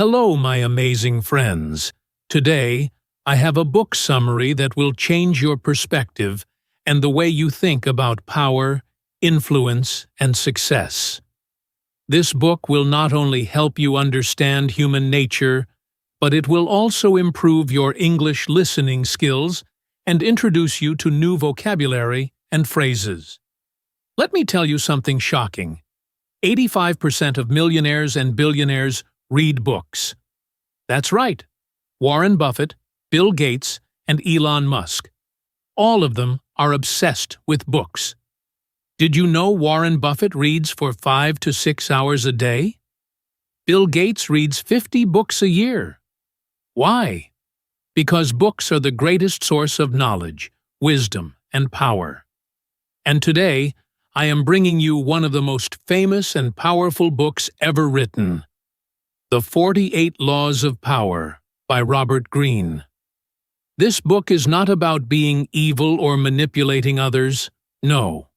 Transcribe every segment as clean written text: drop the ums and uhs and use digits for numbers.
Hello, my amazing friends. Today, I have a book summary that will change your perspective and the way you think about power, influence, and success. This book will not only help you understand human nature, but it will also improve your English listening skills and introduce you to new vocabulary and phrases. Let me tell you something shocking. 85% of millionaires and billionaires read books. That's right. Warren Buffett, Bill Gates, and Elon Musk. All of them are obsessed with books. Did you know Warren Buffett reads for 5 to 6 hours a day? Bill Gates reads 50 books a year. Why? Because books are the greatest source of knowledge, wisdom, and power. And today, I am bringing you one of the most famous and powerful books ever written, The 48 Laws of Power by Robert Greene. This book is not about being evil or manipulating others, no.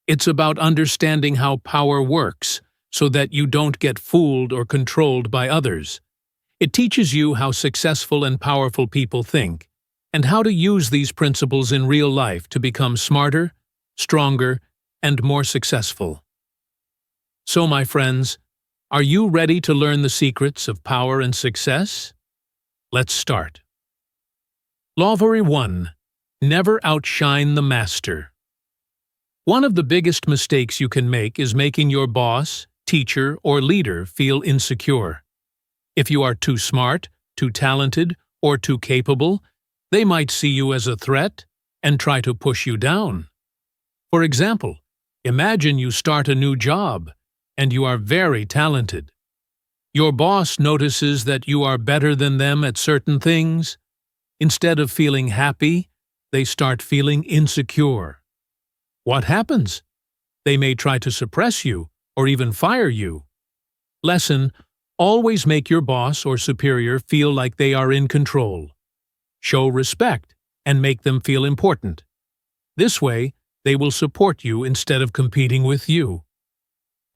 It's about understanding how power works so that you don't get fooled or controlled by others. It teaches you how successful and powerful people think, and how to use these principles in real life to become smarter, stronger, and more successful. So, my friends, are you ready to learn the secrets of power and success? Let's start. Law 1. Never outshine the master. One of the biggest mistakes you can make is making your boss, teacher, or leader feel insecure. If you are too smart, too talented, or too capable, they might see you as a threat and try to push you down. For example, imagine you start a new job and you are very talented. Your boss notices that you are better than them at certain things. Instead of feeling happy, they start feeling insecure. What happens? They may try to suppress you or even fire you. Lesson: always make your boss or superior feel like they are in control. Show respect and make them feel important. This way, they will support you instead of competing with you.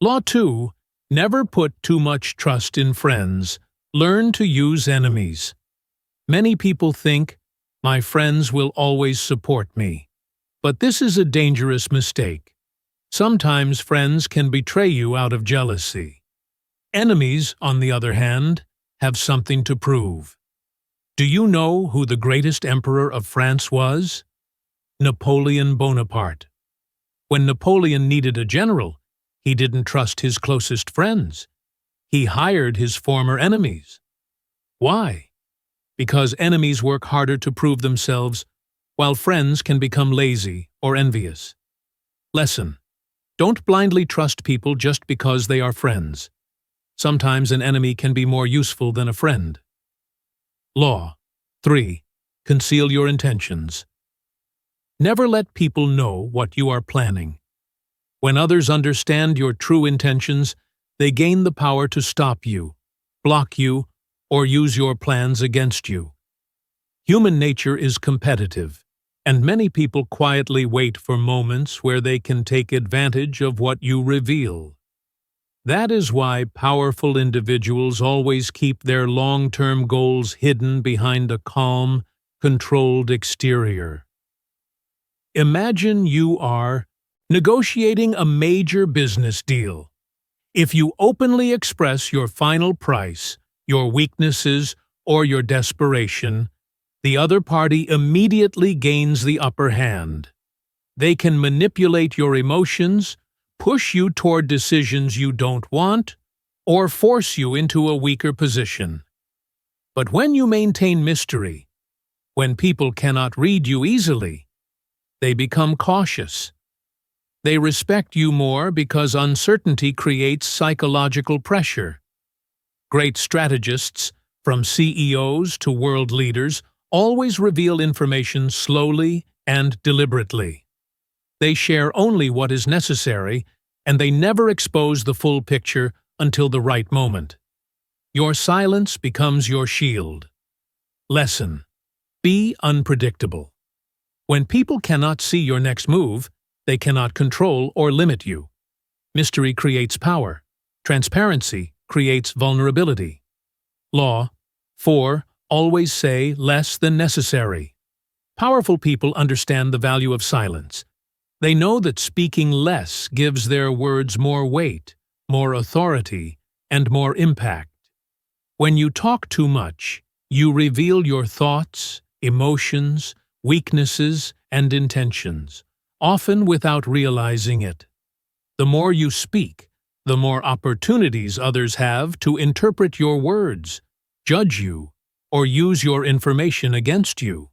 Law 2. Never put too much trust in friends. Learn to use enemies. Many people think, my friends will always support me. But this is a dangerous mistake. Sometimes friends can betray you out of jealousy. Enemies, on the other hand, have something to prove. Do you know who the greatest emperor of France was? Napoleon Bonaparte. When Napoleon needed a general, he didn't trust his closest friends. He hired his former enemies. Why? Because enemies work harder to prove themselves, while friends can become lazy or envious. Lesson: don't blindly trust people just because they are friends. Sometimes an enemy can be more useful than a friend. Law 3. Conceal your intentions. Never let people know what you are planning. When others understand your true intentions, they gain the power to stop you, block you, or use your plans against you. Human nature is competitive, and many people quietly wait for moments where they can take advantage of what you reveal. That is why powerful individuals always keep their long-term goals hidden behind a calm, controlled exterior. Imagine you are negotiating a major business deal. If you openly express your final price, your weaknesses, or your desperation, the other party immediately gains the upper hand. They can manipulate your emotions, push you toward decisions you don't want, or force you into a weaker position. But when you maintain mystery, when people cannot read you easily, they become cautious. They respect you more because uncertainty creates psychological pressure. Great strategists, from CEOs to world leaders, always reveal information slowly and deliberately. They share only what is necessary, and they never expose the full picture until the right moment. Your silence becomes your shield. Lesson: be unpredictable. When people cannot see your next move, they cannot control or limit you. Mystery creates power. Transparency creates vulnerability. Law 4. Always say less than necessary. Powerful people understand the value of silence. They know that speaking less gives their words more weight, more authority, and more impact. When you talk too much, you reveal your thoughts, emotions, weaknesses, and intentions, often without realizing it. The more you speak, the more opportunities others have to interpret your words, judge you, or use your information against you.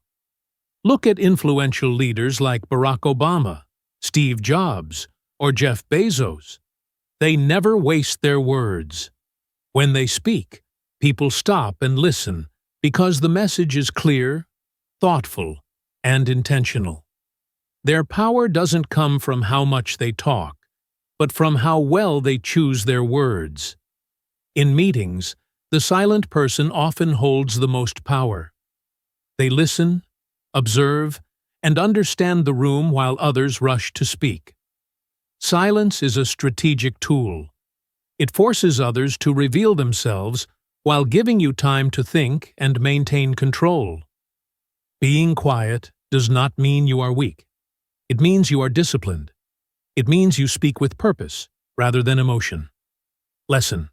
Look at influential leaders like Barack Obama, Steve Jobs, or Jeff Bezos. They never waste their words. When they speak, people stop and listen because the message is clear, thoughtful, and intentional. Their power doesn't come from how much they talk, but from how well they choose their words. In meetings, the silent person often holds the most power. They listen, observe, and understand the room while others rush to speak. Silence is a strategic tool. It forces others to reveal themselves while giving you time to think and maintain control. Being quiet does not mean you are weak. It means you are disciplined. It means you speak with purpose rather than emotion. Lesson: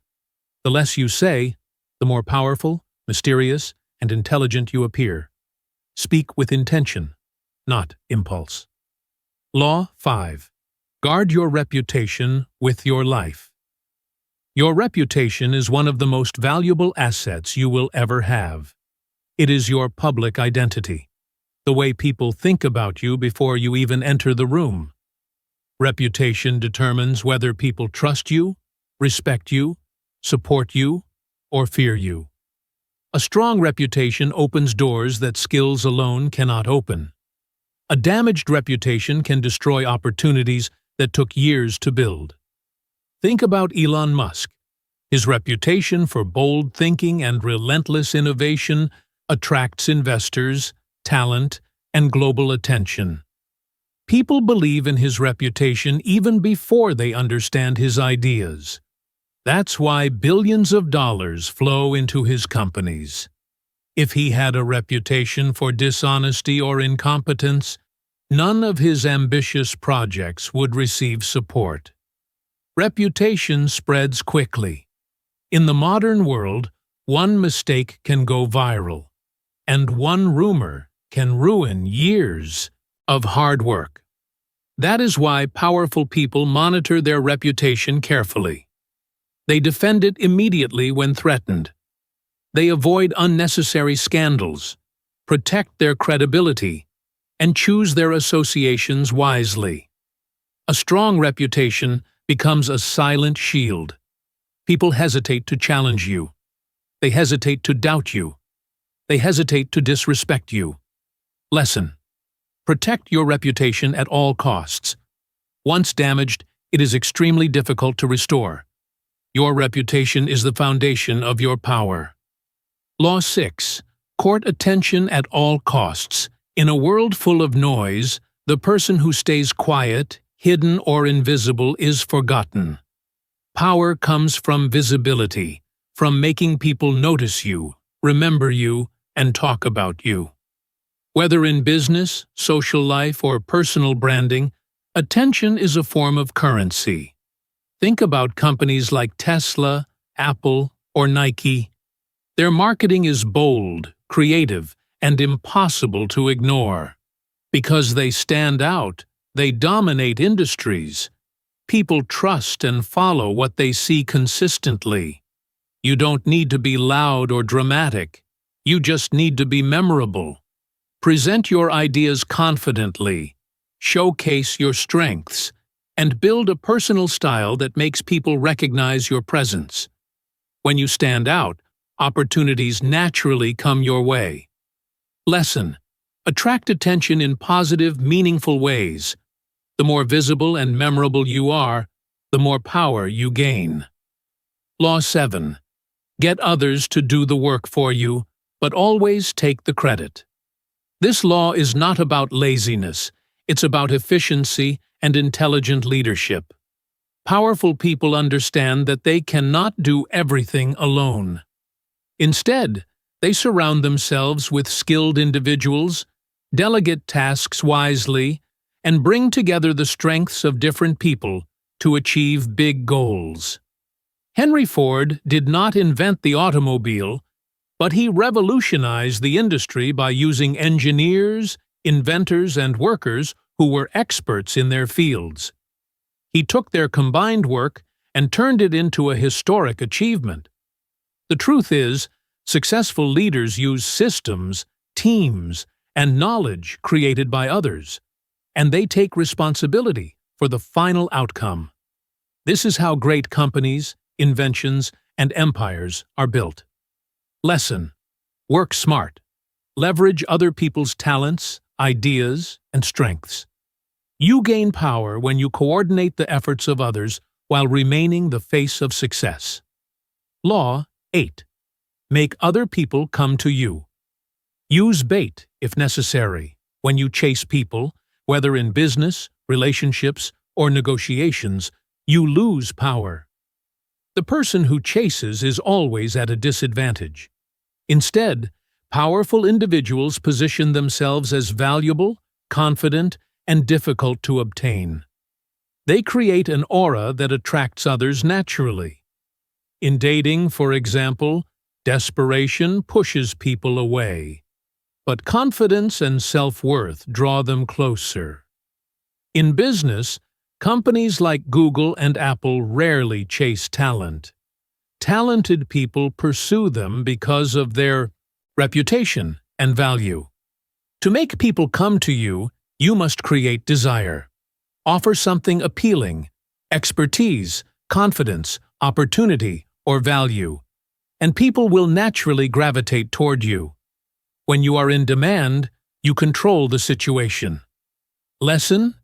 the less you say, the more powerful, mysterious, and intelligent you appear. Speak with intention, not impulse. Law 5. Guard your reputation with your life. Your reputation is one of the most valuable assets you will ever have. It is your public identity, the way people think about you before you even enter the room. Reputation determines whether people trust you, respect you, support you, or fear you. A strong reputation opens doors that skills alone cannot open. A damaged reputation can destroy opportunities that took years to build. Think about Elon Musk. His reputation for bold thinking and relentless innovation attracts investors, talent, and global attention. People believe in his reputation even before they understand his ideas. That's why billions of dollars flow into his companies. If he had a reputation for dishonesty or incompetence, none of his ambitious projects would receive support. Reputation spreads quickly. In the modern world, one mistake can go viral, and one rumor can ruin years of hard work. That is why powerful people monitor their reputation carefully. They defend it immediately when threatened. They avoid unnecessary scandals, protect their credibility, and choose their associations wisely. A strong reputation becomes a silent shield. People hesitate to challenge you. They hesitate to doubt you. They hesitate to disrespect you. Lesson: protect your reputation at all costs. Once damaged, it is extremely difficult to restore. Your reputation is the foundation of your power. Law 6. Court attention at all costs. In a world full of noise, the person who stays quiet, hidden, or invisible is forgotten. Power comes from visibility, from making people notice you, remember you, and talk about you. Whether in business, social life, or personal branding, attention is a form of currency. Think about companies like Tesla, Apple, or Nike. Their marketing is bold, creative, and impossible to ignore. Because they stand out, they dominate industries. People trust and follow what they see consistently. You don't need to be loud or dramatic. You just need to be memorable. Present your ideas confidently, showcase your strengths, and build a personal style that makes people recognize your presence. When you stand out, opportunities naturally come your way. Lesson: attract attention in positive, meaningful ways. The more visible and memorable you are, the more power you gain. Law 7. Get others to do the work for you, but always take the credit. This law is not about laziness, it's about efficiency and intelligent leadership. Powerful people understand that they cannot do everything alone. Instead, they surround themselves with skilled individuals, delegate tasks wisely, and bring together the strengths of different people to achieve big goals. Henry Ford did not invent the automobile, but he revolutionized the industry by using engineers, inventors, and workers who were experts in their fields. He took their combined work and turned it into a historic achievement. The truth is, successful leaders use systems, teams, and knowledge created by others, and they take responsibility for the final outcome. This is how great companies, inventions, and empires are built. Lesson: work smart. Leverage other people's talents, ideas, and strengths. You gain power when you coordinate the efforts of others while remaining the face of success. Law 8. Make other people come to you. Use bait, if necessary, when you chase people, whether in business, relationships, or negotiations. You lose power. The person who chases is always at a disadvantage. Instead, powerful individuals position themselves as valuable, confident, and difficult to obtain. They create an aura that attracts others naturally. In dating, for example, desperation pushes people away, but confidence and self-worth draw them closer. In business, companies like Google and Apple rarely chase talent. Talented people pursue them because of their reputation and value. To make people come to you, you must create desire. Offer something appealing, expertise, confidence, opportunity, or value, and people will naturally gravitate toward you. When you are in demand, you control the situation. Lesson: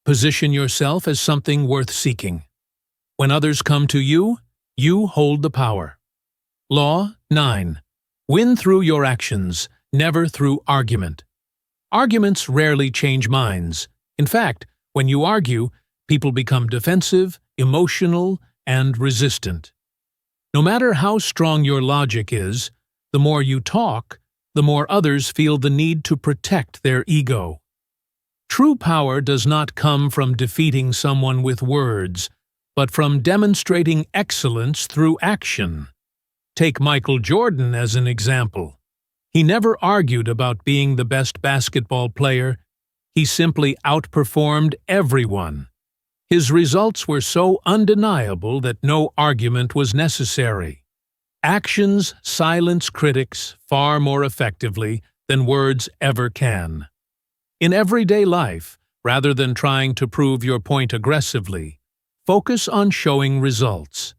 position yourself as something worth seeking. When others come to you, you hold the power. Law 9. Win through your actions, never through argument. Arguments rarely change minds. In fact, when you argue, people become defensive, emotional, and resistant. No matter how strong your logic is, the more you talk, the more others feel the need to protect their ego. True power does not come from defeating someone with words, but from demonstrating excellence through action. Take Michael Jordan as an example. He never argued about being the best basketball player. He simply outperformed everyone. His results were so undeniable that no argument was necessary. Actions silence critics far more effectively than words ever can. In everyday life, rather than trying to prove your point aggressively, focus on showing results.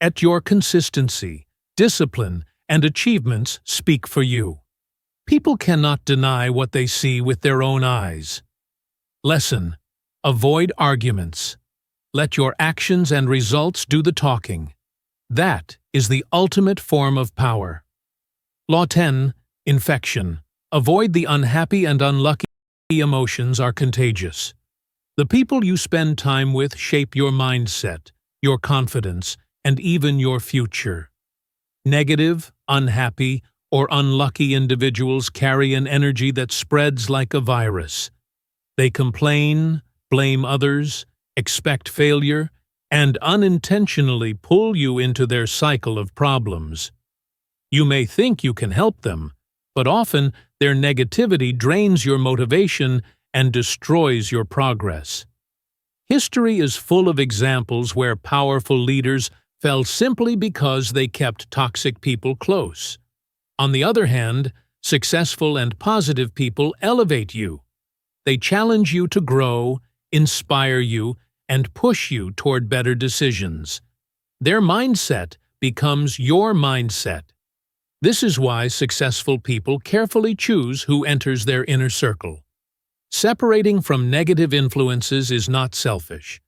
At your consistency, discipline, and achievements speak for you. People cannot deny what they see with their own eyes. Lesson: avoid arguments. Let your actions and results do the talking. That is the ultimate form of power. Law 10. Infection. Avoid the unhappy and unlucky. Emotions are contagious. The people you spend time with shape your mindset, your confidence, and even your future. Negative, unhappy, or unlucky individuals carry an energy that spreads like a virus. They complain, blame others, expect failure, and unintentionally pull you into their cycle of problems. You may think you can help them, but often their negativity drains your motivation and destroys your progress. History is full of examples where powerful leaders fell simply because they kept toxic people close. On the other hand, successful and positive people elevate you. They challenge you to grow, inspire you, and push you toward better decisions. Their mindset becomes your mindset. This is why successful people carefully choose who enters their inner circle. Separating from negative influences is not selfish.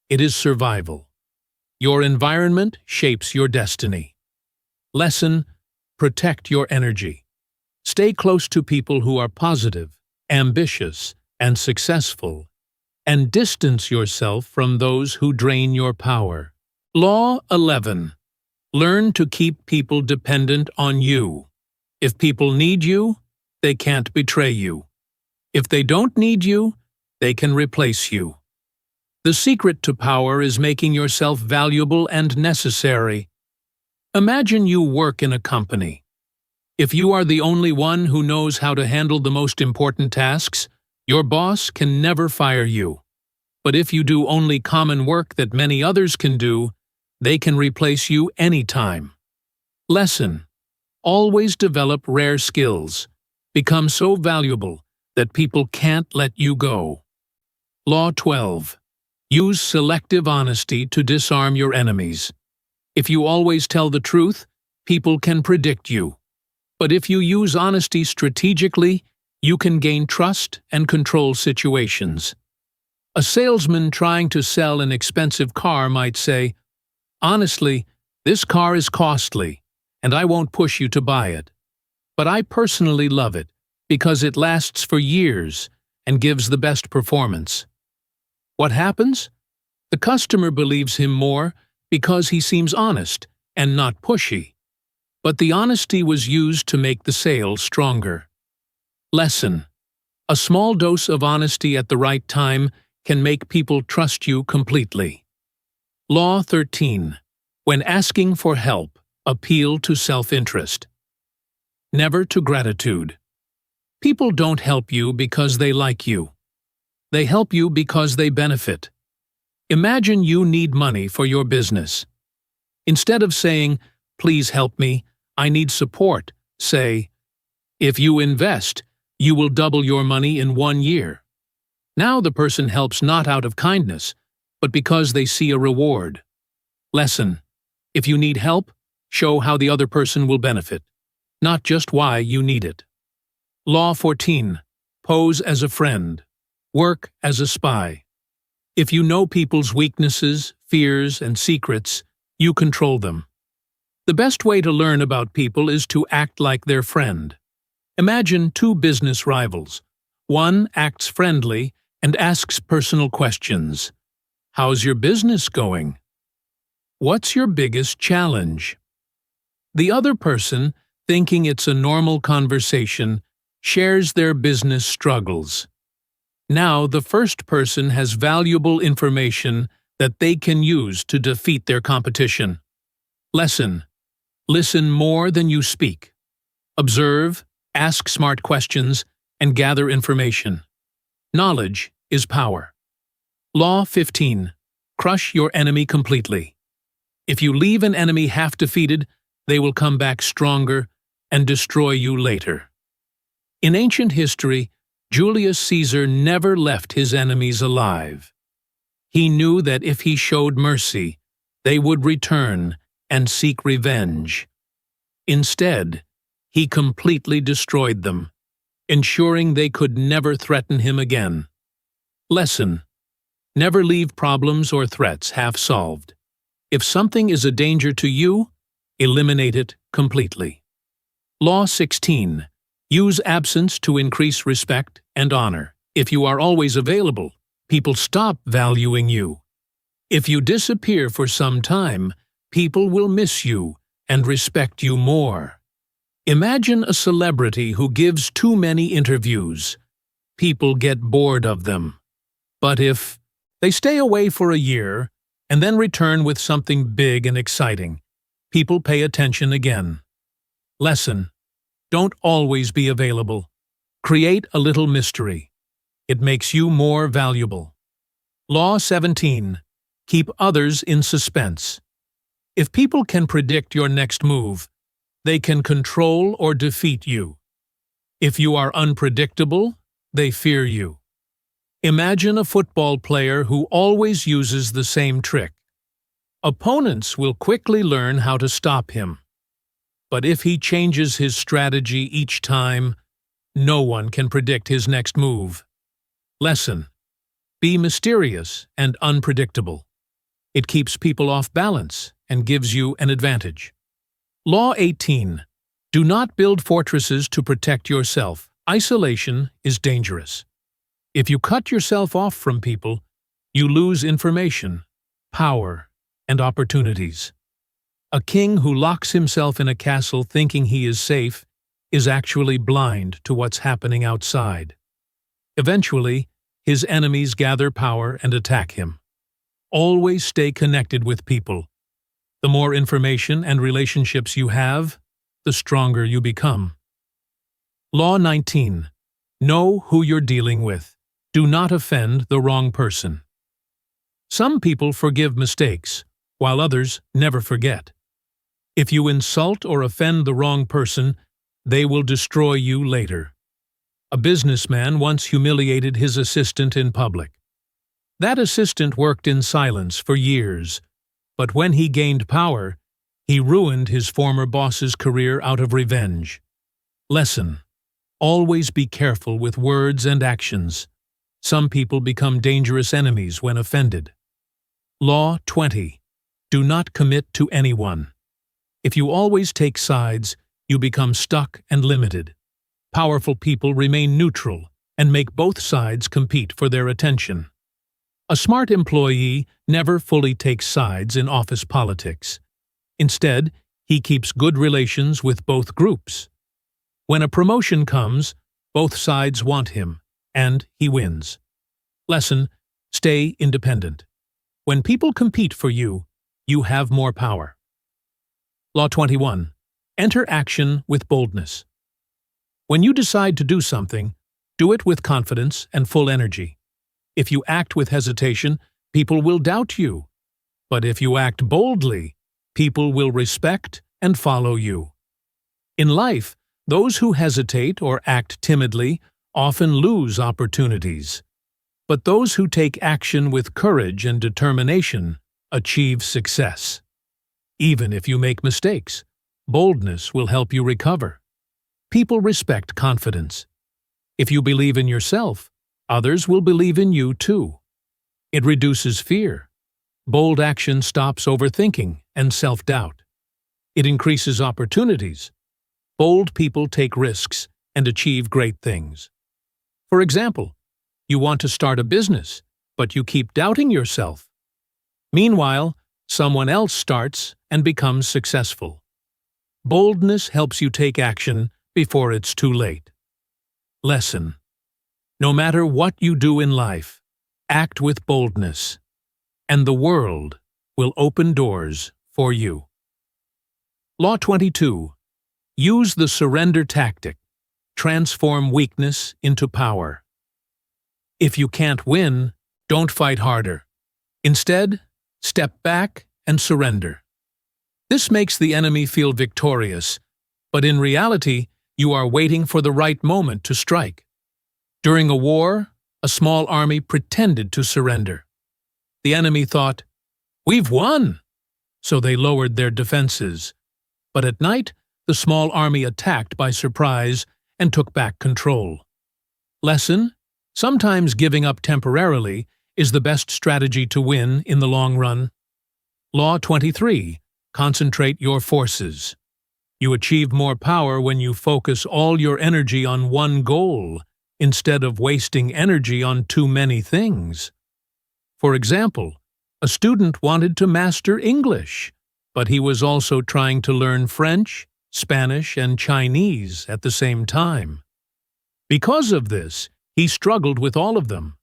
It is survival. Your environment shapes your destiny. Lesson: protect your energy. Stay close to people who are positive, ambitious, and successful, and distance yourself from those who drain your power. Law 11. Learn to keep people dependent on you. If people need you, they can't betray you. If they don't need you, they can replace you. The secret to power is making yourself valuable and necessary. Imagine you work in a company. If you are the only one who knows how to handle the most important tasks, your boss can never fire you. But if you do only common work that many others can do, they can replace you anytime. Lesson: always develop rare skills. Become so valuable that people can't let you go. Law 12. Use selective honesty to disarm your enemies. If you always tell the truth, people can predict you. But if you use honesty strategically, you can gain trust and control situations. A salesman trying to sell an expensive car might say, "Honestly, this car is costly, and I won't push you to buy it. But I personally love it because it lasts for years and gives the best performance." What happens? The customer believes him more because he seems honest and not pushy. But the honesty was used to make the sale stronger. Lesson: a small dose of honesty at the right time can make people trust you completely. Law 13. When asking for help, appeal to self-interest. Never to gratitude. People don't help you because they like you. They help you because they benefit. Imagine you need money for your business. Instead of saying, "Please help me, I need support," say, "If you invest, you will double your money in 1 year." Now the person helps not out of kindness, but because they see a reward. Lesson: if you need help, show how the other person will benefit, not just why you need it. Law 14. Pose as a friend. Work as a spy. If you know people's weaknesses, fears, and secrets, you control them. The best way to learn about people is to act like their friend. Imagine two business rivals. One acts friendly and asks personal questions. "How's your business going?" "What's your biggest challenge?" The other person, thinking it's a normal conversation, shares their business struggles. Now the first person has valuable information that they can use to defeat their competition. Lesson: listen more than you speak. Observe, ask smart questions, and gather information. Knowledge is power. Law 15. Crush your enemy completely. If you leave an enemy half defeated, they will come back stronger and destroy you later. In ancient history, Julius Caesar never left his enemies alive. He knew that if he showed mercy, they would return and seek revenge. Instead, he completely destroyed them, ensuring they could never threaten him again. Lesson: never leave problems or threats half-solved. If something is a danger to you, eliminate it completely. Law 16. Use absence to increase respect and honor. If you are always available, people stop valuing you. If you disappear for some time, people will miss you and respect you more. Imagine a celebrity who gives too many interviews. People get bored of them. But if they stay away for a year and then return with something big and exciting, people pay attention again. Lesson: don't always be available. Create a little mystery. It makes you more valuable. Law 17. Keep others in suspense. If people can predict your next move, they can control or defeat you. If you are unpredictable, they fear you. Imagine a football player who always uses the same trick. Opponents will quickly learn how to stop him. But if he changes his strategy each time, no one can predict his next move. Lesson: be mysterious and unpredictable. It keeps people off balance and gives you an advantage. Law 18. Do not build fortresses to protect yourself. Isolation is dangerous. If you cut yourself off from people, you lose information, power, and opportunities. A king who locks himself in a castle thinking he is safe is actually blind to what's happening outside. Eventually, his enemies gather power and attack him. Always stay connected with people. The more information and relationships you have, the stronger you become. Law 19. Know who you're dealing with. Do not offend the wrong person. Some people forgive mistakes, while others never forget. If you insult or offend the wrong person, they will destroy you later. A businessman once humiliated his assistant in public. That assistant worked in silence for years, but when he gained power, he ruined his former boss's career out of revenge. Lesson: always be careful with words and actions. Some people become dangerous enemies when offended. Law 20. Do not commit to anyone. If you always take sides, you become stuck and limited. Powerful people remain neutral and make both sides compete for their attention. A smart employee never fully takes sides in office politics. Instead, he keeps good relations with both groups. When a promotion comes, both sides want him, and he wins. Lesson: stay independent. When people compete for you, you have more power. Law 21. Enter action with boldness. When you decide to do something, do it with confidence and full energy. If you act with hesitation, people will doubt you. But if you act boldly, people will respect and follow you. In life, those who hesitate or act timidly often lose opportunities. But those who take action with courage and determination achieve success. Even if you make mistakes, boldness will help you recover. People respect confidence. If you believe in yourself, others will believe in you too. It reduces fear. Bold action stops overthinking and self-doubt. It increases opportunities. Bold people take risks and achieve great things. For example, you want to start a business, but you keep doubting yourself. Meanwhile, someone else starts and becomes successful. Boldness helps you take action before it's too late. Lesson: no matter what you do in life, act with boldness, and the world will open doors for you. Law 22. Use the surrender tactic. Transform weakness into power. If you can't win, don't fight harder. Instead, step back and surrender. This makes the enemy feel victorious, but in reality, you are waiting for the right moment to strike. During a war, a small army pretended to surrender. The enemy thought, "We've won!" So they lowered their defenses. But at night, the small army attacked by surprise and took back control. Lesson: sometimes giving up temporarily is the best strategy to win in the long run. Law 23. Concentrate your forces. You achieve more power when you focus all your energy on one goal, instead of wasting energy on too many things. For example, a student wanted to master English, but he was also trying to learn French, Spanish, and Chinese at the same time. Because of this, he struggled with all of them.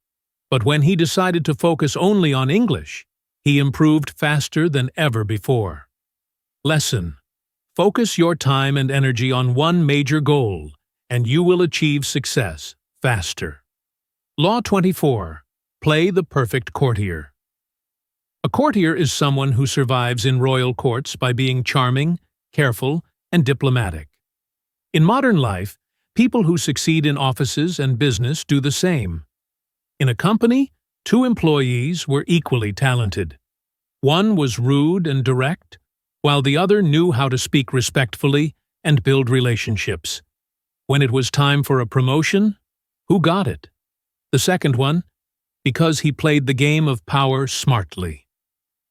But when he decided to focus only on English, he improved faster than ever before. Lesson: focus your time and energy on one major goal, and you will achieve success faster. Law 24. Play the perfect courtier. A courtier is someone who survives in royal courts by being charming, careful, and diplomatic. In modern life, people who succeed in offices and business do the same. In a company, 2 employees were equally talented. One was rude and direct, while the other knew how to speak respectfully and build relationships. When it was time for a promotion, who got it? The second one, because he played the game of power smartly.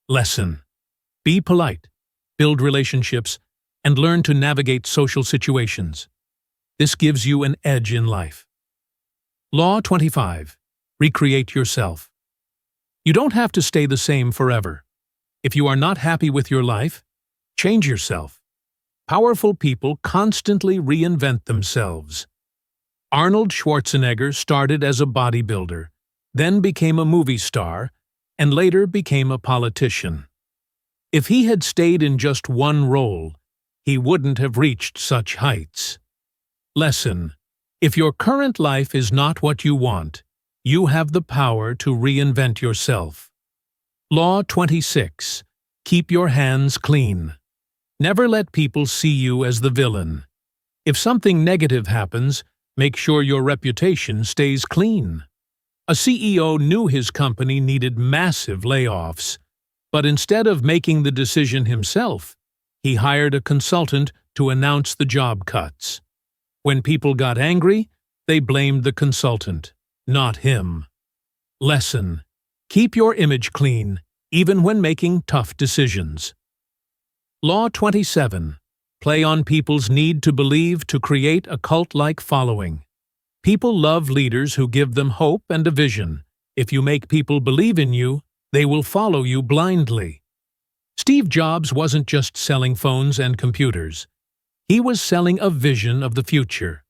Lesson: be polite, build relationships, and learn to navigate social situations. This gives you an edge in life. Law 25. Recreate yourself. You don't have to stay the same forever. If you are not happy with your life, Change yourself. Powerful people constantly reinvent themselves. Arnold Schwarzenegger started as a bodybuilder, then became a movie star, and later became a politician. If he had stayed in just one role, he wouldn't have reached such heights. Lesson: if your current life is not what you want, you have the power to reinvent yourself. Law 26. Keep your hands clean. Never let people see you as the villain. If something negative happens, make sure your reputation stays clean. A CEO knew his company needed massive layoffs, but instead of making the decision himself, he hired a consultant to announce the job cuts. When people got angry, they blamed the consultant, not him. Lesson: keep your image clean, even when making tough decisions. Law 27. Play on people's need to believe to create a cult-like following. People love leaders who give them hope and a vision. If you make people believe in you, they will follow you blindly. Steve Jobs wasn't just selling phones and computers. He was selling a vision of the future.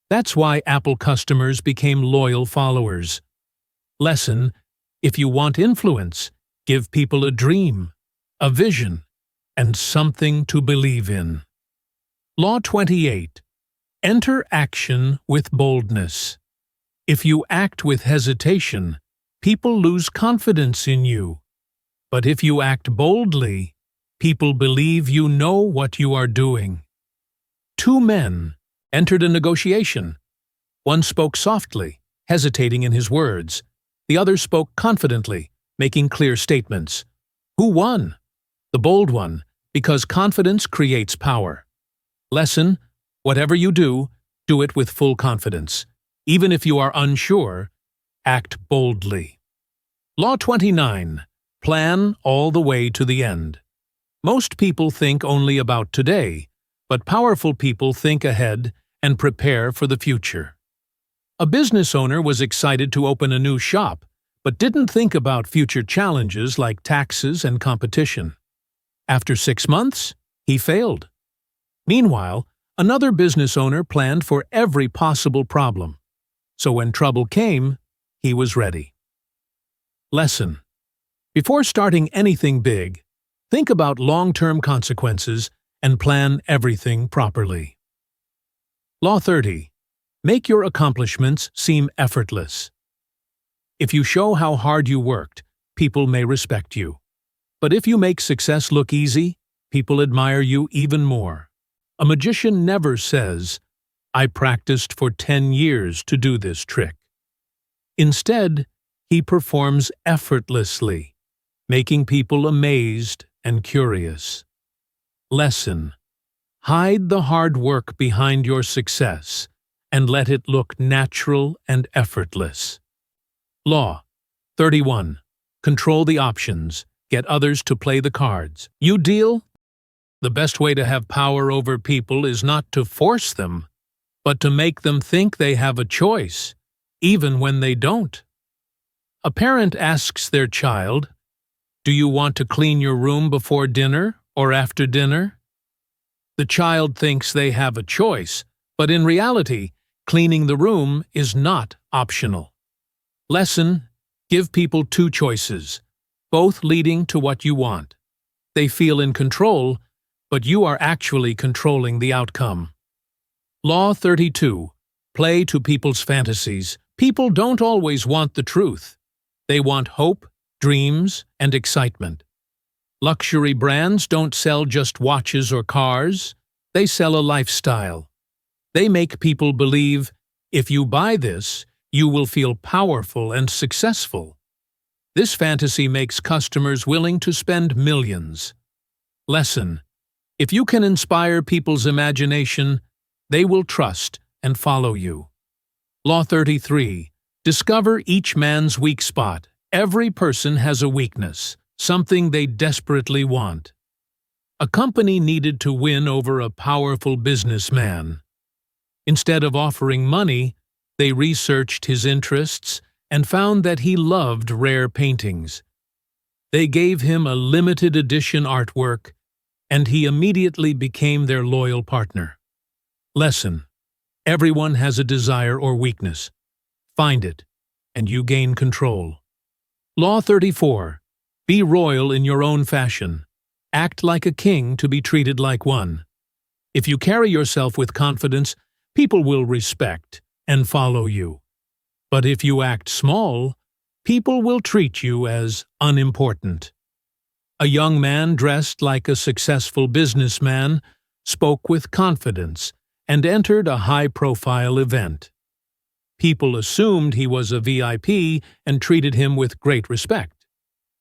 That's why Apple customers became loyal followers. Lesson: if you want influence, give people a dream, a vision, and something to believe in. Law 28. Enter action with boldness. If you act with hesitation, people lose confidence in you. But if you act boldly, people believe you know what you are doing. Two men entered a negotiation. One spoke softly, hesitating in his words. The other spoke confidently, making clear statements. Who won? The bold one, because confidence creates power. Lesson: whatever you do it with full confidence. Even if you are unsure, act boldly. Law 29. Plan all the way to the end. Most people think only about today, but powerful people think ahead and prepare for the future. A business owner was excited to open a new shop, but didn't think about future challenges like taxes and competition. After 6 months, he failed. Meanwhile, another business owner planned for every possible problem. So when trouble came, he was ready. Lesson: before starting anything big, think about long-term consequences and plan everything properly. Law 30. Make your accomplishments seem effortless. If you show how hard you worked, people may respect you. But if you make success look easy, people admire you even more. A magician never says, "I practiced for 10 years to do this trick." Instead, he performs effortlessly, making people amazed and curious. Lesson: hide the hard work behind your success and let it look natural and effortless. Law 31. Control the options. Get others to play the cards. You deal? The best way to have power over people is not to force them, but to make them think they have a choice, even when they don't. A parent asks their child, "Do you want to clean your room before dinner or after dinner?" The child thinks they have a choice, but in reality, cleaning the room is not optional. Lesson: give people two choices, both leading to what you want. They feel in control, but you are actually controlling the outcome. Law 32. Play to people's fantasies. People don't always want the truth. They want hope, dreams, and excitement. Luxury brands don't sell just watches or cars. They sell a lifestyle. They make people believe, if you buy this, you will feel powerful and successful. This fantasy makes customers willing to spend millions. Lesson: if you can inspire people's imagination, they will trust and follow you. Law 33. Discover each man's weak spot. Every person has a weakness, something they desperately want. A company needed to win over a powerful businessman. Instead of offering money, they researched his interests and found that he loved rare paintings. They gave him a limited edition artwork, and he immediately became their loyal partner. Lesson: everyone has a desire or weakness. Find it, and you gain control. Law 34. Be royal in your own fashion. Act like a king to be treated like one. If you carry yourself with confidence, people will respect and follow you. But if you act small, people will treat you as unimportant. A young man dressed like a successful businessman spoke with confidence and entered a high-profile event. People assumed he was a VIP and treated him with great respect,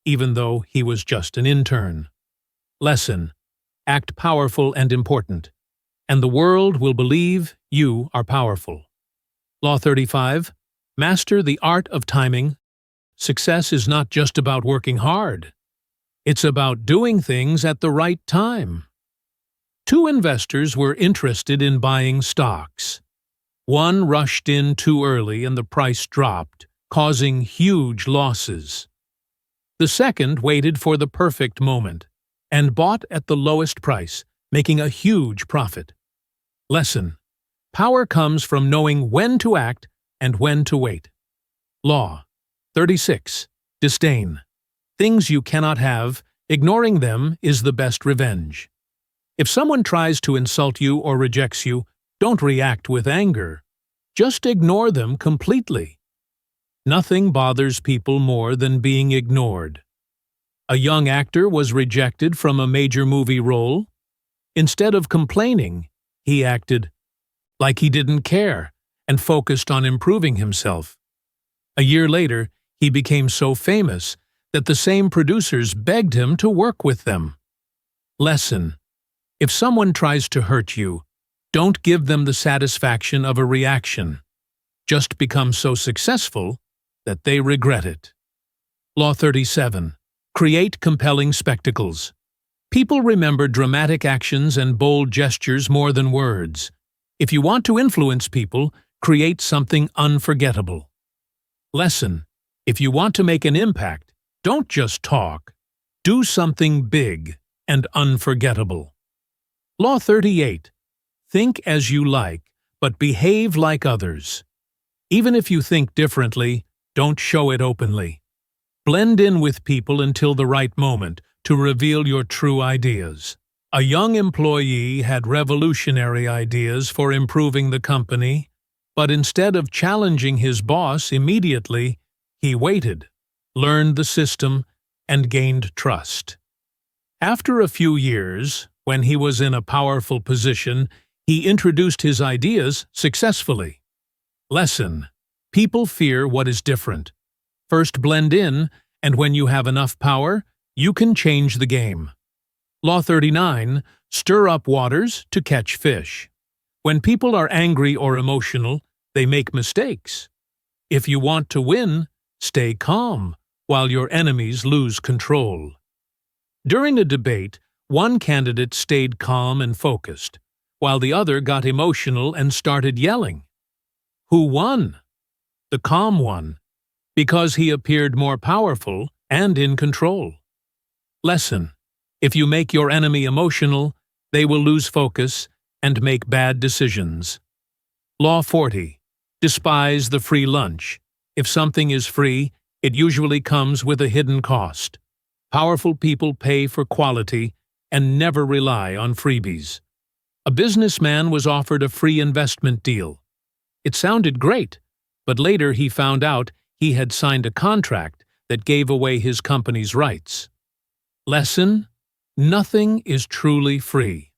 even though he was just an intern. Lesson: act powerful and important, and the world will believe you are powerful. Law 35. Master the art of timing. Success is not just about working hard. It's about doing things at the right time. Two investors were interested in buying stocks. One rushed in too early and the price dropped, causing huge losses. The second waited for the perfect moment and bought at the lowest price, making a huge profit. Lesson: power comes from knowing when to act and when to wait. Law 36. Disdain. Things you cannot have, ignoring them is the best revenge. If someone tries to insult you or rejects you, don't react with anger. Just ignore them completely. Nothing bothers people more than being ignored. A young actor was rejected from a major movie role. Instead of complaining, he acted like he didn't care and focused on improving himself. A year later, he became so famous that the same producers begged him to work with them. Lesson: if someone tries to hurt you, don't give them the satisfaction of a reaction. Just become so successful that they regret it. Law 37. Create compelling spectacles. People remember dramatic actions and bold gestures more than words. If you want to influence people, create something unforgettable. Lesson: if you want to make an impact, don't just talk. Do something big and unforgettable. Law 38. Think as you like, but behave like others. Even if you think differently, don't show it openly. Blend in with people until the right moment to reveal your true ideas. A young employee had revolutionary ideas for improving the company, but instead of challenging his boss immediately, he waited, learned the system, and gained trust. After a few years, when he was in a powerful position, he introduced his ideas successfully. Lesson: people fear what is different. First blend in, and when you have enough power, you can change the game. Law 39. Stir up waters to catch fish. When people are angry or emotional, they make mistakes. If you want to win, stay calm while your enemies lose control. During a debate, one candidate stayed calm and focused, while the other got emotional and started yelling. Who won? The calm one, because he appeared more powerful and in control. Lesson: if you make your enemy emotional, they will lose focus and make bad decisions. Law 40. Despise the free lunch. If something is free, it usually comes with a hidden cost. Powerful people pay for quality and never rely on freebies. A businessman was offered a free investment deal. It sounded great, but later he found out he had signed a contract that gave away his company's rights. Lesson: nothing is truly free.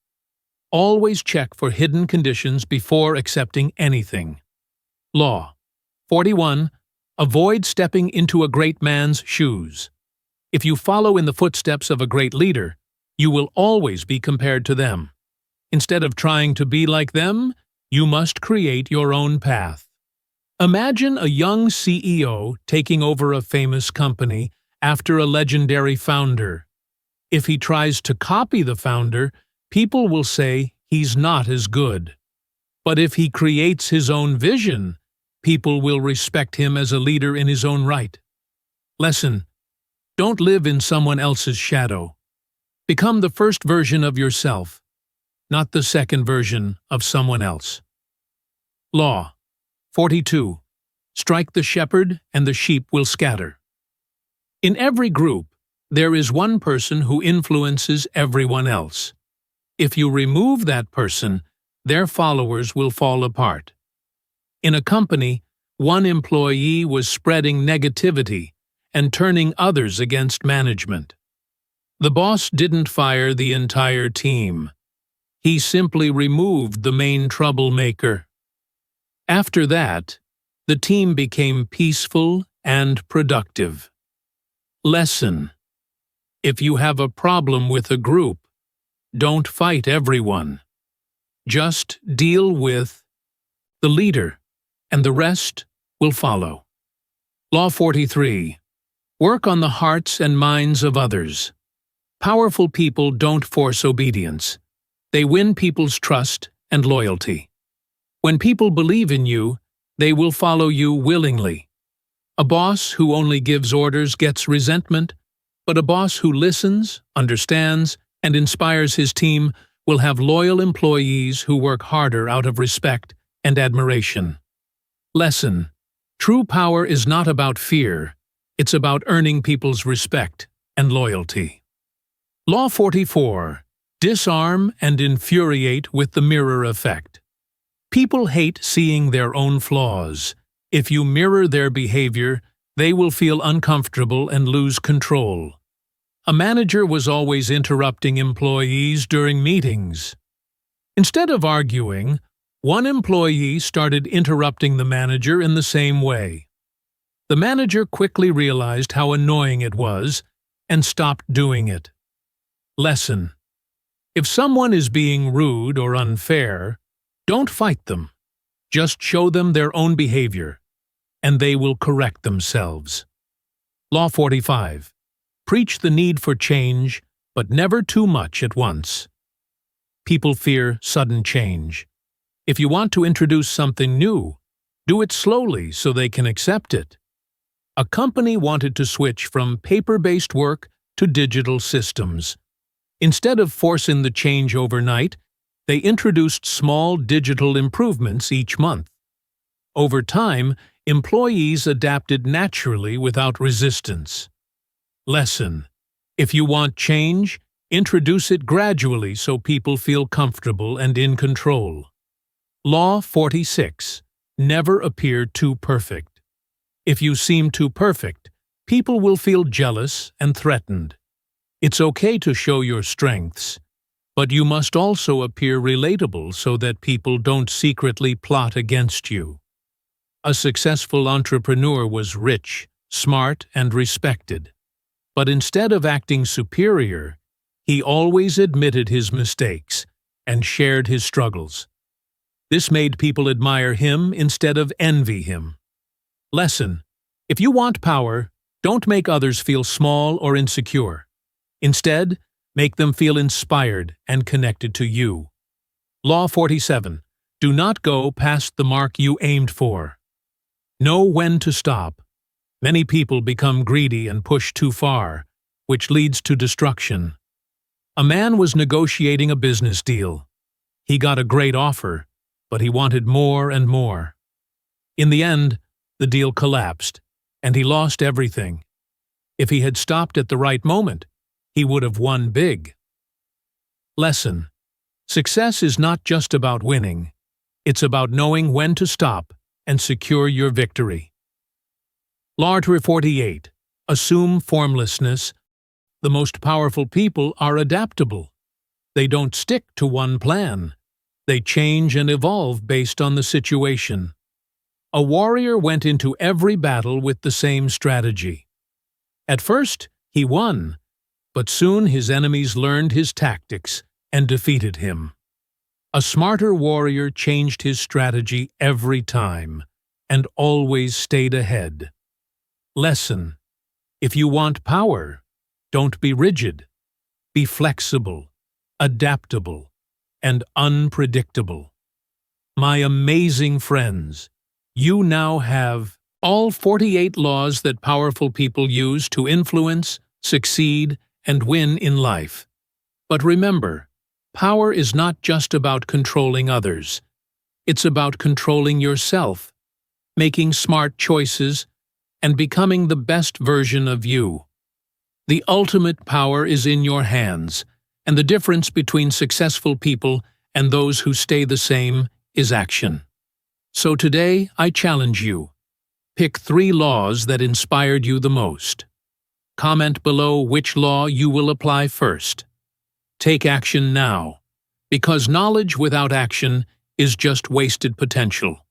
Always check for hidden conditions before accepting anything. Law 41. Avoid stepping into a great man's shoes. If you follow in the footsteps of a great leader, you will always be compared to them. Instead of trying to be like them, you must create your own path. Imagine a young CEO taking over a famous company after a legendary founder. If he tries to copy the founder, people will say he's not as good. But if he creates his own vision, people will respect him as a leader in his own right. Lesson: don't live in someone else's shadow. Become the first version of yourself, not the second version of someone else. Law 42. Strike the shepherd and the sheep will scatter. In every group, there is one person who influences everyone else. If you remove that person, their followers will fall apart. In a company, one employee was spreading negativity and turning others against management. The boss didn't fire the entire team. He simply removed the main troublemaker. After that, the team became peaceful and productive. Lesson: if you have a problem with a group, don't fight everyone. Just deal with the leader, and the rest will follow. Law 43. Work on the hearts and minds of others. Powerful people don't force obedience. They win people's trust and loyalty. When people believe in you, they will follow you willingly. A boss who only gives orders gets resentment, but a boss who listens, understands, and inspires his team will have loyal employees who work harder out of respect and admiration. Lesson: true power is not about fear, it's about earning people's respect and loyalty. Law 44. Disarm and infuriate with the mirror effect. People hate seeing their own flaws. If you mirror their behavior, they will feel uncomfortable and lose control. A manager was always interrupting employees during meetings. Instead of arguing, one employee started interrupting the manager in the same way. The manager quickly realized how annoying it was and stopped doing it. Lesson: if someone is being rude or unfair, don't fight them. Just show them their own behavior, and they will correct themselves. Law 45. Preach the need for change, but never too much at once. People fear sudden change. If you want to introduce something new, do it slowly so they can accept it. A company wanted to switch from paper-based work to digital systems. Instead of forcing the change overnight, they introduced small digital improvements each month. Over time, employees adapted naturally without resistance. Lesson: if you want change, introduce it gradually so people feel comfortable and in control. Law 46. Never appear too perfect. If you seem too perfect, people will feel jealous and threatened. It's okay to show your strengths, but you must also appear relatable so that people don't secretly plot against you. A successful entrepreneur was rich, smart, and respected. But instead of acting superior, he always admitted his mistakes and shared his struggles. This made people admire him instead of envy him. Lesson: if you want power, don't make others feel small or insecure. Instead, make them feel inspired and connected to you. Law 47. Do not go past the mark you aimed for. Know when to stop. Many people become greedy and push too far, which leads to destruction. A man was negotiating a business deal. He got a great offer, but he wanted more and more. In the end, the deal collapsed, and he lost everything. If he had stopped at the right moment, he would have won big. Lesson: success is not just about winning. It's about knowing when to stop and secure your victory. Law 48. Assume formlessness. The most powerful people are adaptable. They don't stick to one plan. They change and evolve based on the situation. A warrior went into every battle with the same strategy. At first, he won, but soon his enemies learned his tactics and defeated him. A smarter warrior changed his strategy every time and always stayed ahead. Lesson: if you want power, don't be rigid. Be flexible, adaptable, and unpredictable. My amazing friends, you now have all 48 laws that powerful people use to influence, succeed, and win in life. But remember, power is not just about controlling others. It's about controlling yourself, making smart choices, and becoming the best version of you. The ultimate power is in your hands, and the difference between successful people and those who stay the same is action. So today, I challenge you. Pick 3 laws that inspired you the most. Comment below which law you will apply first. Take action now, because knowledge without action is just wasted potential.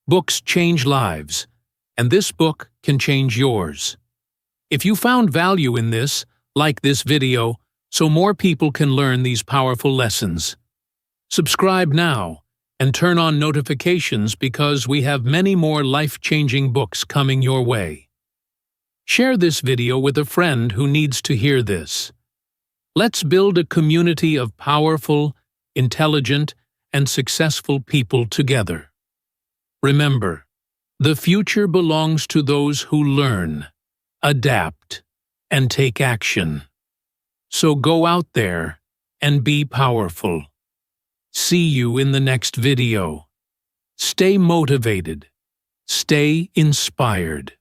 Books change lives, and this book can change yours. If you found value in this, like this video so more people can learn these powerful lessons. Subscribe now and turn on notifications because we have many more life-changing books coming your way. Share this video with a friend who needs to hear this. Let's build a community of powerful, intelligent, and successful people together. Remember, the future belongs to those who learn, adapt, and take action. So go out there and be powerful. See you in the next video. Stay motivated. Stay inspired.